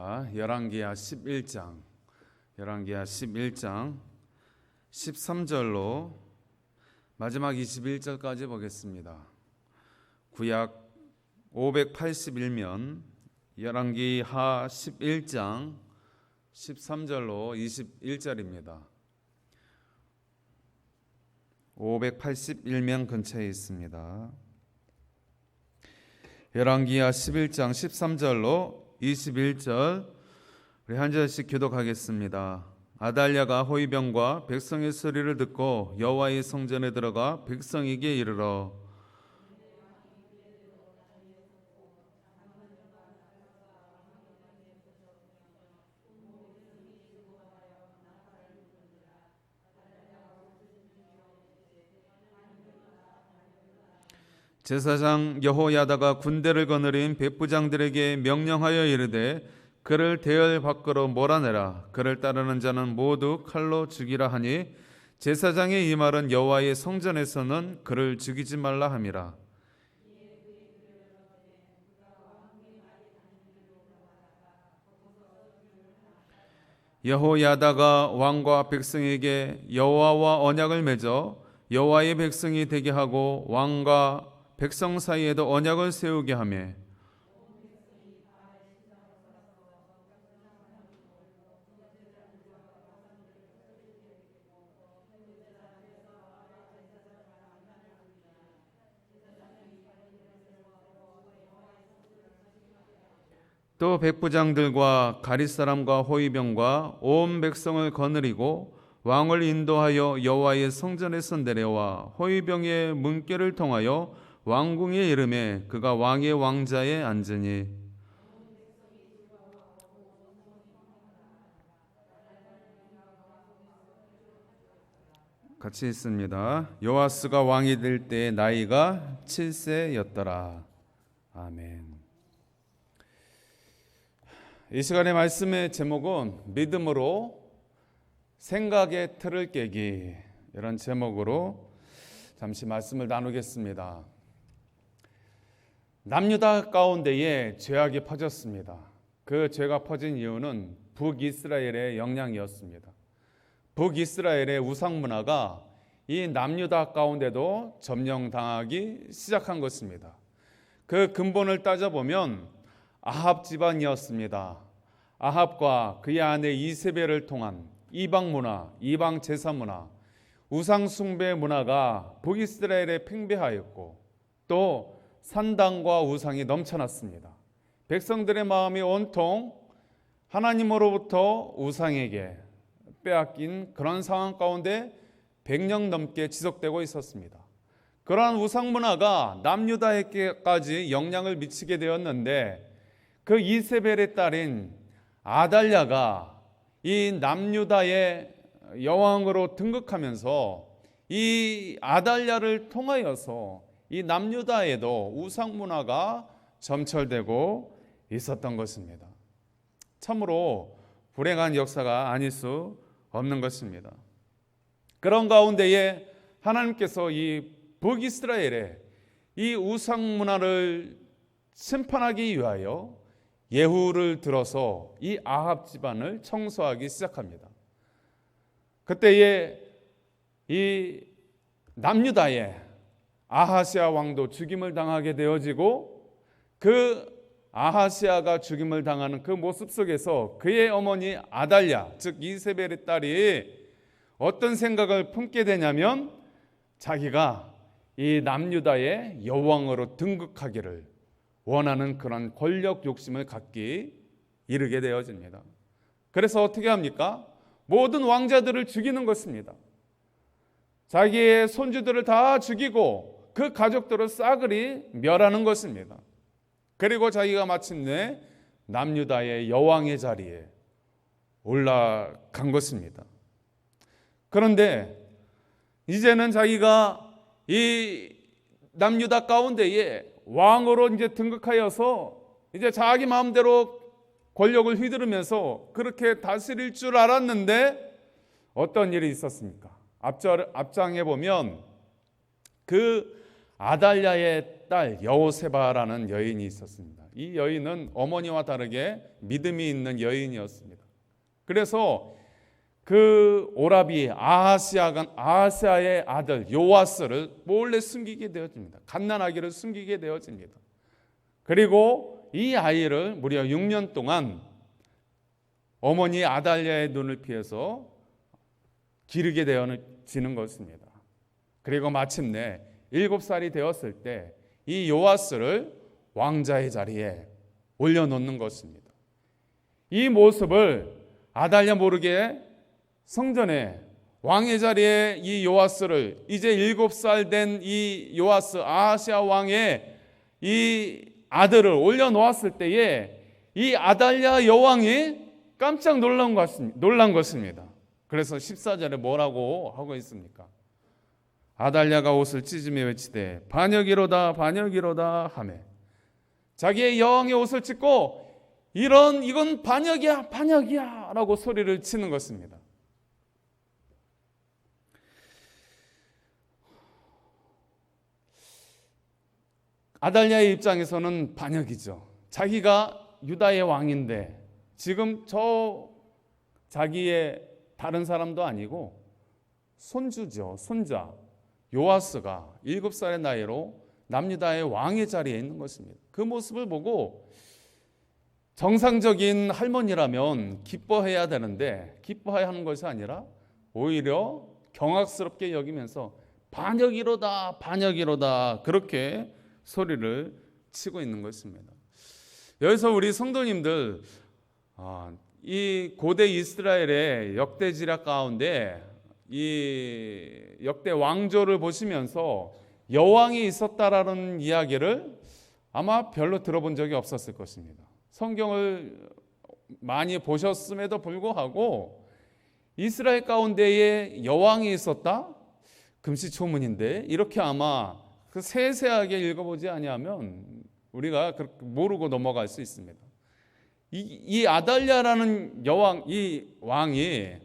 보겠습니다. 열왕기하 11장 13절로 마지막 21절까지 보겠습니다. 구약 581면 열왕기하 11장 13절로 21절입니다. 581면 근처에 있습니다. 열왕기하 11장 13절로 21절 우리 한 절씩 교독하겠습니다. 아달랴가 호위병과 백성의 소리를 듣고 여호와의 성전에 들어가 백성에게 이르러 제사장 여호야다가 군대를 거느린 백부장들에게 명령하여 이르되 그를 대열 밖으로 몰아내라. 그를 따르는 자는 모두 칼로 죽이라 하니 제사장의 이 말은 여호와의 성전에서는 그를 죽이지 말라 함이라. 여호야다가 왕과 백성에게 여호와와 언약을 맺어 여호와의 백성이 되게 하고 왕과 백성 사이에도 언약을 세우게 하며 또 백부장들과 가릿 사람과 호위병과 온 백성을 거느리고 왕을 인도하여 여호와의 성전에서 내려와 호위병의 문께를 통하여 왕궁에 이르매 그가 왕의 왕자에 앉으니 같이 있습니다. 요아스가 왕이 될 때 나이가 7세였더라. 아멘. 이 시간의 말씀의 제목은 믿음으로 생각의 틀을 깨기, 이런 제목으로 잠시 말씀을 나누겠습니다. 남유다 가운데에 죄악이 퍼졌습니다. 그 죄가 퍼진 이유는 북이스라엘의 영향이었습니다. 북이스라엘의 우상 문화가 이 남유다 가운데도 점령당하기 시작한 것입니다. 그 근본을 따져보면 아합 집안이었습니다. 아합과 그의 아내 이세벨을 통한 이방 문화, 이방 제사 문화, 우상 숭배 문화가 북이스라엘에 팽배하였고 또 산당과 우상이 넘쳐났습니다. 백성들의 마음이 온통 하나님으로부터 우상에게 빼앗긴 그런 상황 가운데 100년 넘게 지속되고 있었습니다. 그러한 우상 문화가 남유다에게까지 영향을 미치게 되었는데 그 이세벨의 딸인 아달랴가 이 남유다의 여왕으로 등극하면서 이 아달랴를 통하여서 이 남유다에도 우상 문화가 점철되고 있었던 것입니다. 참으로 불행한 역사가 아닐 수 없는 것입니다. 그런 가운데에 하나님께서 이 북이스라엘의 이 우상 문화를 심판하기 위하여 예후를 들어서 이 아합 집안을 청소하기 시작합니다. 그때에 이 남유다의 아하시아 왕도 죽임을 당하게 되어지고 그 아하시아가 죽임을 당하는 그 모습 속에서 그의 어머니 아달랴, 즉 이세벨의 딸이 어떤 생각을 품게 되냐면 자기가 이 남유다의 여왕으로 등극하기를 원하는 그런 권력 욕심을 갖기 이르게 되어집니다. 그래서 어떻게 합니까? 모든 왕자들을 죽이는 것입니다. 자기의 손주들을 다 죽이고 그 가족들을 싸그리 멸하는 것입니다. 그리고 자기가 마침내 남유다의 여왕의 자리에 올라간 것입니다. 그런데 이제는 자기가 이 남유다 가운데에 왕으로 이제 등극하여서 이제 자기 마음대로 권력을 휘두르면서 그렇게 다스릴 줄 알았는데 어떤 일이 있었습니까? 앞장에 보면 그 아달랴의 딸 여호세바라는 여인이 있었습니다. 이 여인은 어머니와 다르게 믿음이 있는 여인이었습니다. 그래서 그 오라비 아하스야의 아들 요아스를 몰래 숨기게 되어집니다. 갓난아기를 숨기게 되어집니다. 그리고 이 아이를 무려 6년 동안 어머니 아달랴의 눈을 피해서 기르게 되어지는 것입니다. 그리고 마침내 7살이 되었을 때 이 요아스를 왕자의 자리에 올려놓는 것입니다. 이 모습을 아달랴 모르게 성전에 왕의 자리에 이 요아스를, 이제 7살 된 이 요아스 아하시아 왕의 이 아들을 올려놓았을 때에 이 아달랴 여왕이 깜짝 놀란 것입니다. 그래서 14절에 뭐라고 하고 있습니까? 아달랴가 옷을 찢으며 외치되 반역이로다 반역이로다 하매, 자기의 여왕의 옷을 찢고 이건 반역이야 반역이야 라고 소리를 치는 것입니다. 아달랴의 입장에서는 반역이죠. 자기가 유다의 왕인데 지금 저 자기의 다른 사람도 아니고 손주죠. 손자 요아스가 7살의 나이로 남유다의 왕의 자리에 있는 것입니다. 그 모습을 보고 정상적인 할머니라면 기뻐해야 되는데 기뻐해야 하는 것이 아니라 오히려 경악스럽게 여기면서 반역이로다 반역이로다 그렇게 소리를 치고 있는 것입니다. 여기서 우리 성도님들 이 고대 이스라엘의 역대 지략 가운데 이 역대 왕조를 보시면서 여왕이 있었다라는 이야기를 아마 별로 들어본 적이 없었을 것입니다. 성경을 많이 보셨음에도 불구하고 이스라엘 가운데에 여왕이 있었다? 금시초문인데 이렇게 아마 그 세세하게 읽어보지 아니하면 우리가 모르고 넘어갈 수 있습니다. 이 아달랴라는 여왕, 이 왕이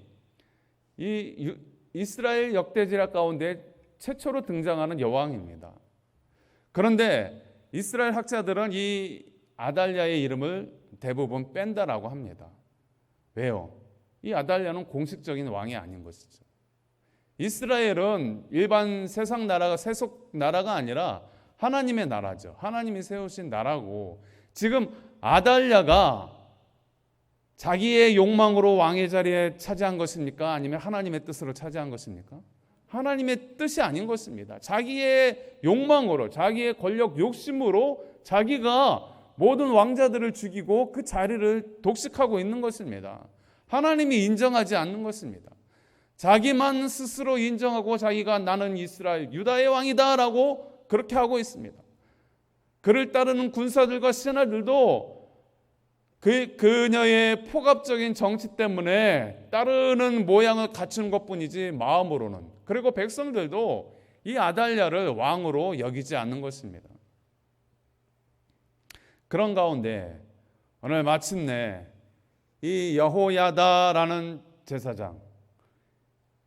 이 이스라엘 역대지략 가운데 최초로 등장하는 여왕입니다. 그런데 이스라엘 학자들은 이 아달랴의 이름을 대부분 뺀다라고 합니다. 왜요? 이 아달랴는 공식적인 왕이 아닌 것이죠. 이스라엘은 일반 세상 나라가 세속 나라가 아니라 하나님의 나라죠. 하나님이 세우신 나라고, 지금 아달랴가 자기의 욕망으로 왕의 자리에 차지한 것입니까? 아니면 하나님의 뜻으로 차지한 것입니까? 하나님의 뜻이 아닌 것입니다. 자기의 욕망으로, 자기의 권력 욕심으로 자기가 모든 왕자들을 죽이고 그 자리를 독식하고 있는 것입니다. 하나님이 인정하지 않는 것입니다. 자기만 스스로 인정하고 자기가 나는 이스라엘 유다의 왕이다 라고 그렇게 하고 있습니다. 그를 따르는 군사들과 신하들도 그녀의 폭압적인 정치 때문에 따르는 모양을 갖추는 것뿐이지 마음으로는, 그리고 백성들도 이 아달랴를 왕으로 여기지 않는 것입니다. 그런 가운데 오늘 마침내 이 여호야다라는 제사장,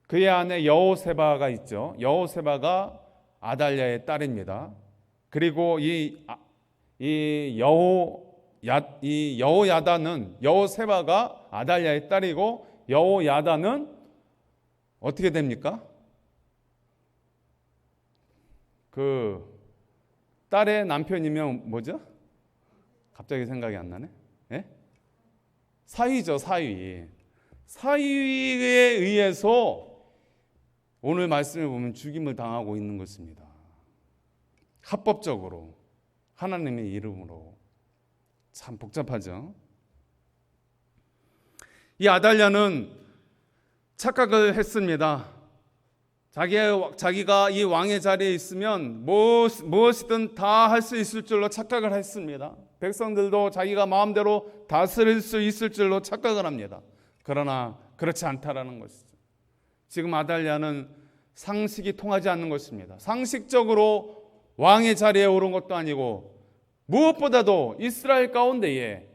그의 안에 여호세바가 있죠. 여호세바가 아달랴의 딸입니다. 그리고 이 여호야다는, 여호세바가 아달랴의 딸이고 여호야다는 어떻게 됩니까? 그 딸의 남편이면 뭐죠? 갑자기 생각이 안 나네. 예? 사위죠, 사위. 사위에 의해서 오늘 말씀에 보면 죽임을 당하고 있는 것입니다. 합법적으로, 하나님의 이름으로. 참 복잡하죠. 이 아달랴는 착각을 했습니다. 자기가 이 왕의 자리에 있으면 무엇이든 다 할 수 있을 줄로 착각을 했습니다. 백성들도 자기가 마음대로 다스릴 수 있을 줄로 착각을 합니다. 그러나 그렇지 않다라는 것이죠. 지금 아달랴는 상식이 통하지 않는 것입니다. 상식적으로 왕의 자리에 오른 것도 아니고 무엇보다도 이스라엘 가운데에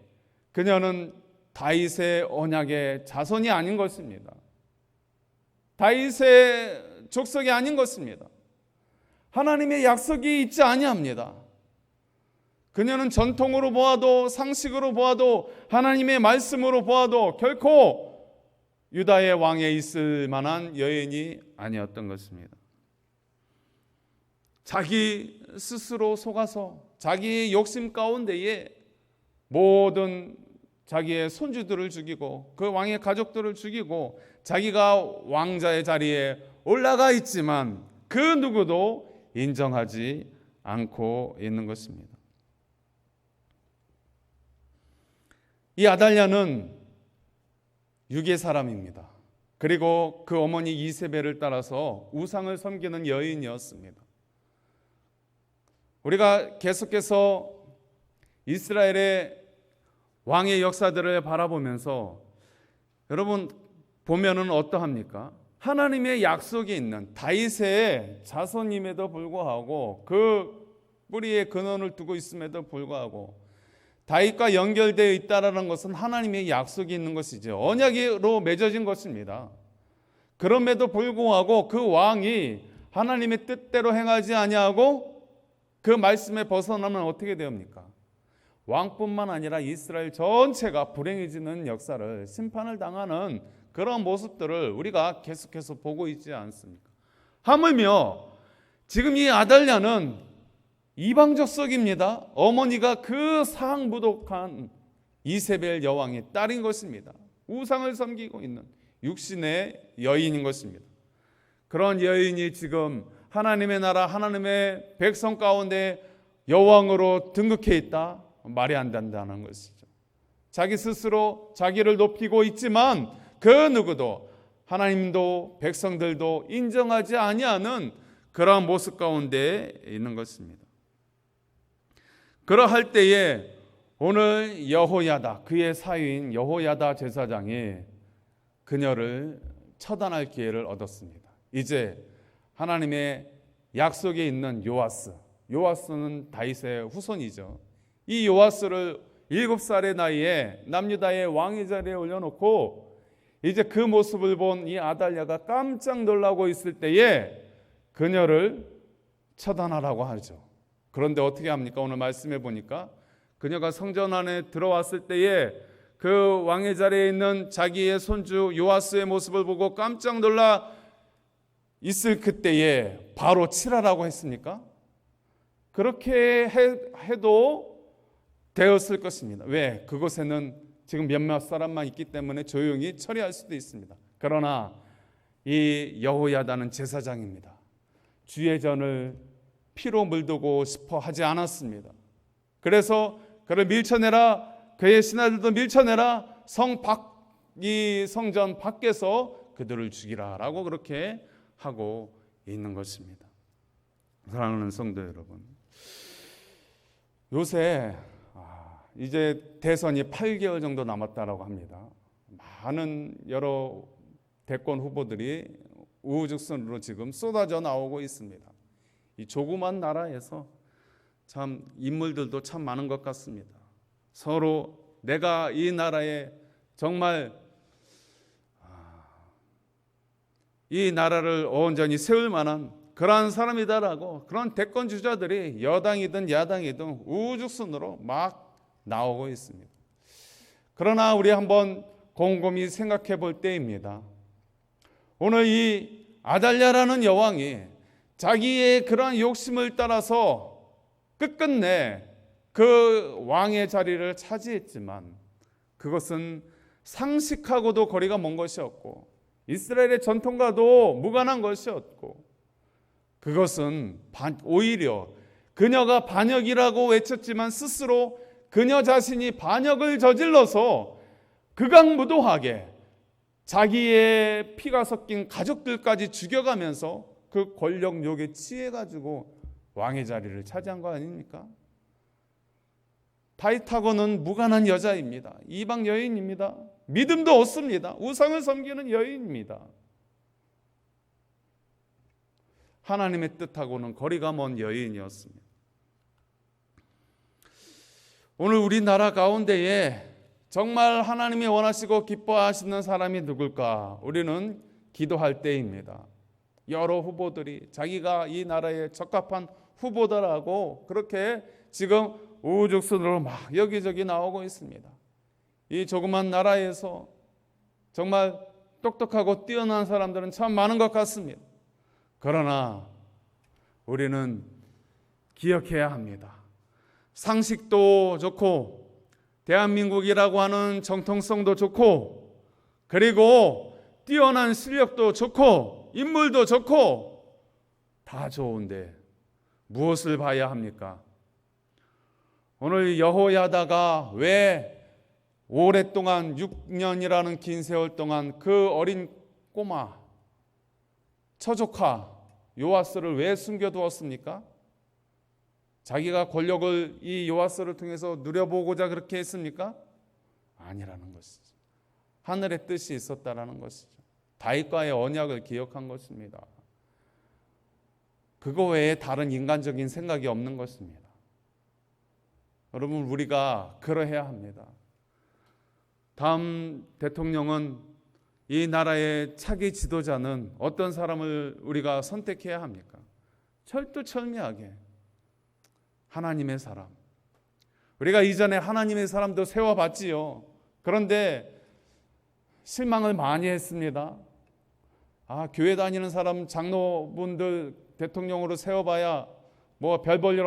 그녀는 다윗의 언약의 자손이 아닌 것입니다. 다윗의 족속이 아닌 것입니다. 하나님의 약속이 있지 아니합니다. 그녀는 전통으로 보아도 상식으로 보아도 하나님의 말씀으로 보아도 결코 유다의 왕에 있을 만한 여인이 아니었던 것입니다. 자기 스스로 속아서 자기 욕심 가운데에 모든 자기의 손주들을 죽이고 그 왕의 가족들을 죽이고 자기가 왕자의 자리에 올라가 있지만 그 누구도 인정하지 않고 있는 것입니다. 이 아달랴는 유괴 사람입니다. 그리고 그 어머니 이세벨을 따라서 우상을 섬기는 여인이었습니다. 우리가 계속해서 이스라엘의 왕의 역사들을 바라보면서 여러분 보면은 어떠합니까? 하나님의 약속이 있는 다윗의 자손임에도 불구하고 그 뿌리에 근원을 두고 있음에도 불구하고 다윗과 연결되어 있다라는 것은 하나님의 약속이 있는 것이죠. 언약으로 맺어진 것입니다. 그럼에도 불구하고 그 왕이 하나님의 뜻대로 행하지 아니하고 그 말씀에 벗어나면 어떻게 됩니까? 왕뿐만 아니라 이스라엘 전체가 불행해지는 역사를 심판을 당하는 그런 모습들을 우리가 계속해서 보고 있지 않습니까? 하물며 지금 이 아달랴는 이방적 썩입니다. 어머니가 그 사항부독한 이세벨 여왕의 딸인 것입니다. 우상을 섬기고 있는 육신의 여인인 것입니다. 그런 여인이 지금 하나님의 나라 하나님의 백성 가운데 여왕으로 등극해 있다? 말이 안 된다는 것이죠. 자기 스스로 자기를 높이고 있지만 그 누구도 하나님도 백성들도 인정하지 아니하는 그러한 모습 가운데 있는 것입니다. 그러할 때에 오늘 여호야다 그의 사위인 여호야다 제사장이 그녀를 처단할 기회를 얻었습니다. 이제 하나님의 약속에 있는 요아스는 다윗의 후손이죠. 이 요아스를 7살의 나이에 남유다의 왕의 자리에 올려놓고 이제 그 모습을 본 이 아달랴가 깜짝 놀라고 있을 때에 그녀를 처단하라고 하죠. 그런데 어떻게 합니까? 오늘 말씀해 보니까 그녀가 성전 안에 들어왔을 때에 그 왕의 자리에 있는 자기의 손주 요아스의 모습을 보고 깜짝 놀라 있을 그때에 바로 치라라고 했습니까? 그렇게 해도 되었을 것입니다. 왜? 그곳에는 지금 몇몇 사람만 있기 때문에 조용히 처리할 수도 있습니다. 그러나 이 여호야다는 제사장입니다. 주의 전을 피로 물두고 싶어 하지 않았습니다. 그래서 그를 밀쳐내라, 그의 신하들도 밀쳐내라, 이 성전 밖에서 그들을 죽이라라고 그렇게 하고 있는 것입니다. 사랑하는 성도 여러분, 요새 이제 대선이 8개월 정도 남았다라고 합니다. 많은 여러 대권 후보들이 우후죽순으로 지금 쏟아져 나오고 있습니다. 이 조그만 나라에서 참 인물들도 참 많은 것 같습니다. 서로 내가 이 나라에 정말 이 나라를 온전히 세울 만한 그러한 사람이다라고 그런 대권 주자들이 여당이든 야당이든 우후죽순으로 막 나오고 있습니다. 그러나 우리 한번 곰곰이 생각해 볼 때입니다. 오늘 이 아달랴라는 여왕이 자기의 그러한 욕심을 따라서 끝끝내 그 왕의 자리를 차지했지만 그것은 상식하고도 거리가 먼 것이었고 이스라엘의 전통과도 무관한 것이었고 그것은 오히려 그녀가 반역이라고 외쳤지만 스스로 그녀 자신이 반역을 저질러서 극악무도하게 자기의 피가 섞인 가족들까지 죽여가면서 그 권력욕에 취해가지고 왕의 자리를 차지한 거 아닙니까? 다윗하고는 무관한 여자입니다. 이방 여인입니다. 믿음도 없습니다. 우상을 섬기는 여인입니다. 하나님의 뜻하고는 거리가 먼 여인이었습니다. 오늘 우리나라 가운데에 정말 하나님이 원하시고 기뻐하시는 사람이 누굴까? 우리는 기도할 때입니다. 여러 후보들이 자기가 이 나라에 적합한 후보다라고 그렇게 지금 우후죽순으로 막 여기저기 나오고 있습니다. 이 조그만 나라에서 정말 똑똑하고 뛰어난 사람들은 참 많은 것 같습니다. 그러나 우리는 기억해야 합니다. 상식도 좋고 대한민국이라고 하는 정통성도 좋고 그리고 뛰어난 실력도 좋고 인물도 좋고 다 좋은데 무엇을 봐야 합니까? 오늘 여호야다가 왜 오랫동안 6년이라는 긴 세월 동안 그 어린 꼬마 처조카 요아스를 왜 숨겨두었습니까? 자기가 권력을 이 요아스를 통해서 누려보고자 그렇게 했습니까? 아니라는 것이죠. 하늘의 뜻이 있었다라는 것이죠. 다윗과의 언약을 기억한 것입니다. 그거 외에 다른 인간적인 생각이 없는 것입니다. 여러분, 우리가 그러해야 합니다. 다음 대통령은, 이 나라의 차기 지도자는 어떤 사람을 우리가 선택해야 합니까? 철두철미하게 하나님의 사람. 우리가 이전에 하나님의 사람도 세워봤지요. 그런데 실망을 많이 했습니다. 교회 다니는 사람 장로분들 대통령으로 세워봐야 뭐 별 볼 일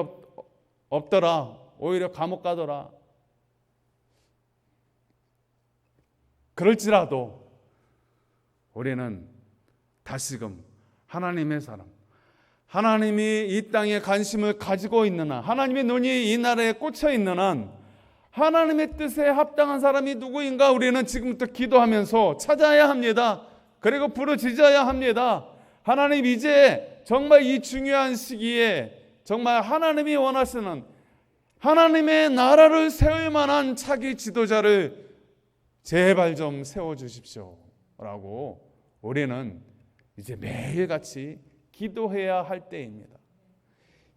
없더라. 오히려 감옥 가더라. 그럴지라도 우리는 다시금 하나님의 사람, 하나님이 이 땅에 관심을 가지고 있는 한, 하나님의 눈이 이 나라에 꽂혀 있는 한, 하나님의 뜻에 합당한 사람이 누구인가 우리는 지금부터 기도하면서 찾아야 합니다. 그리고 부르짖어야 합니다. 하나님, 이제 정말 이 중요한 시기에 정말 하나님이 원하시는 하나님의 나라를 세울 만한 차기 지도자를 제발 좀 세워주십시오 라고 우리는 이제 매일같이 기도해야 할 때입니다.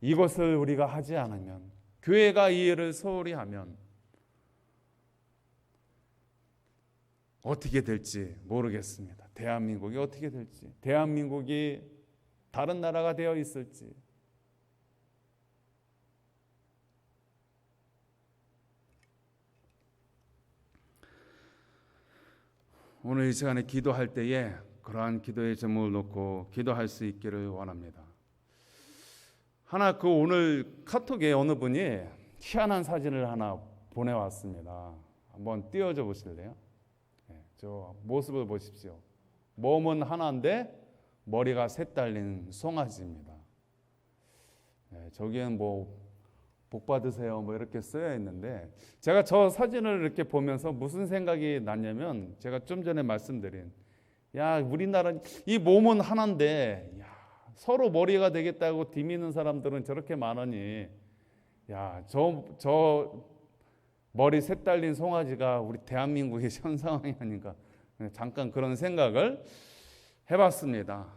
이것을 우리가 하지 않으면, 교회가 이 일을 소홀히 하면 어떻게 될지 모르겠습니다. 대한민국이 어떻게 될지, 대한민국이 다른 나라가 되어 있을지. 오늘 이 시간에 기도할 때에 그러한 기도의 제목을 놓고 기도할 수 있기를 원합니다. 오늘 카톡에 어느 분이 희한한 사진을 하나 보내왔습니다. 한번 띄워줘 보실래요? 저 모습을 보십시오. 몸은 하나인데 머리가 셋 달린 송아지입니다. 저기엔 복 받으세요 이렇게 쓰여 있는데, 제가 저 사진을 이렇게 보면서 무슨 생각이 났냐면, 제가 좀 전에 말씀드린, 우리나라 이 몸은 하나인데 서로 머리가 되겠다고 디미는 사람들은 저렇게 많으니, 저 머리 셋 달린 송아지가 우리 대한민국의 현 상황이 아닌가, 잠깐 그런 생각을 해봤습니다.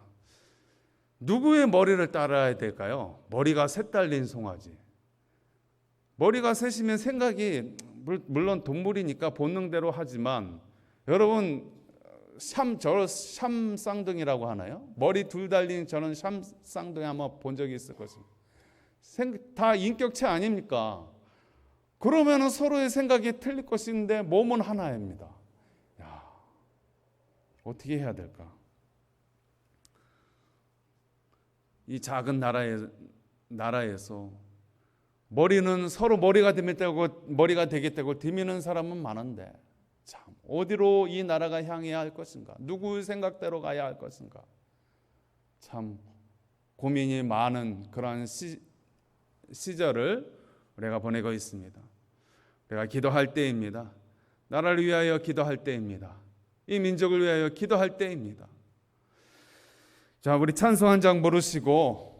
누구의 머리를 따라야 될까요? 머리가 셋 달린 송아지. 머리가 셋이면 생각이, 물론 동물이니까 본능대로 하지만, 여러분 저 샴쌍둥이라고 하나요? 머리 둘 달린 저는 샴쌍둥이 아마 본 적이 있을 것입니다. 다 인격체 아닙니까? 그러면 서로의 생각이 틀릴 것인데 몸은 하나입니다. 어떻게 해야 될까? 이 작은 나라에서 머리는 서로 머리가 되겠다고 디미는 사람은 많은데, 참 어디로 이 나라가 향해야 할 것인가? 누구의 생각대로 가야 할 것인가? 참 고민이 많은 그러한 시절을 우리가 보내고 있습니다. 우리가 기도할 때입니다. 나라를 위하여 기도할 때입니다. 이 민족을 위하여 기도할 때입니다. 자, 우리 찬송 한 장 부르시고